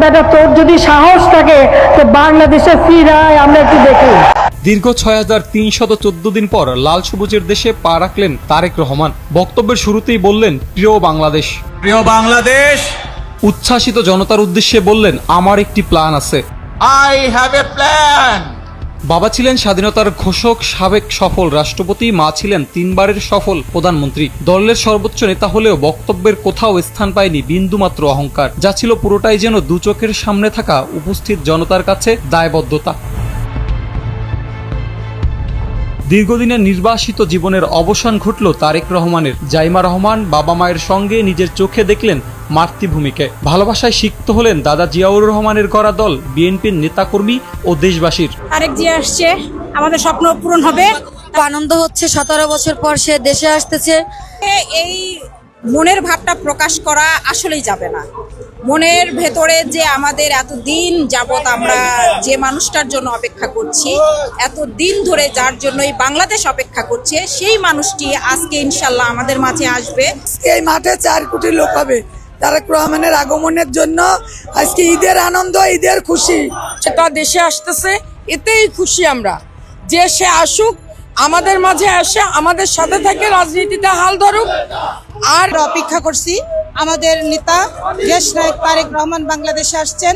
বেটা তোর যদি সাহস থাকে তো বাংলাদেশে ফিরায় আমরা একটু দেখি। দীর্ঘ ৬,৩১৪ দিন পর লাল সবুজের দেশে পা রাখলেন তারেক রহমান। বক্তব্যের শুরুতেই বললেন, প্রিয় বাংলাদেশ, প্রিয় বাংলাদেশ। উচ্ছ্বাসিত জনতার উদ্দেশ্যে বললেন, আমার একটি প্ল্যান আছে। I have a plan. বাবা ছিলেন স্বাধীনতার ঘোষক, সাবেক সফল রাষ্ট্রপতি, মা ছিলেন ৩ বারের সফল প্রধানমন্ত্রী। দলের সর্বোচ্চ নেতা হলেও বক্তব্যের কোথাও স্থান পায়নি বিন্দুমাত্র অহংকার, যা ছিল পুরোটাই যেন দু চোখের সামনে থাকা উপস্থিত জনতার কাছে দায়বদ্ধতা। দীর্ঘদিনের নির্বাসিত জীবনের অবসান ঘটল তারেক রহমানের। জাইমা রহমান বাবা মায়ের সঙ্গে নিজের চোখে দেখলেন মাতৃভূমিকে। ভালোবাসায় সিক্ত হলেন দাদা জিয়াউর রহমানের গড়া দল, বিএনপির নেতাকর্মী ও দেশবাসীর। তারেক জিয়া আসছে, আমাদের স্বপ্ন পূরণ হবে। আনন্দ হচ্ছে, 17 বছর পর সে দেশে আসতেছে। এই মনের ভাবটা প্রকাশ করা আসলেই যাবে না। মনের ভেতরে যে আমাদের এতদিন যাবত আমরা যে মানুষটার জন্য অপেক্ষা করছি, এত দিন ধরে যার জন্যই বাংলাদেশ অপেক্ষা করছে, সেই মানুষটি আজকে ইনশাল্লাহ আমাদের মাঝে আসবে। এই মাঠে 4 কোটি লোক হবে তারেক রহমানের আগমনের জন্য। আজকে ঈদের আনন্দ, ঈদের খুশি। সেটা দেশে আসতেছে, এতেই খুশি আমরা। যে সে আসুক, আমাদের মাঝে আসে, আমাদের সাথে থাকে, রাজনীতিতে হাল ধরুক। আর অপেক্ষা করছি আমাদের নেতা দেশ নায়ক তারেক রহমান বাংলাদেশে আসছেন।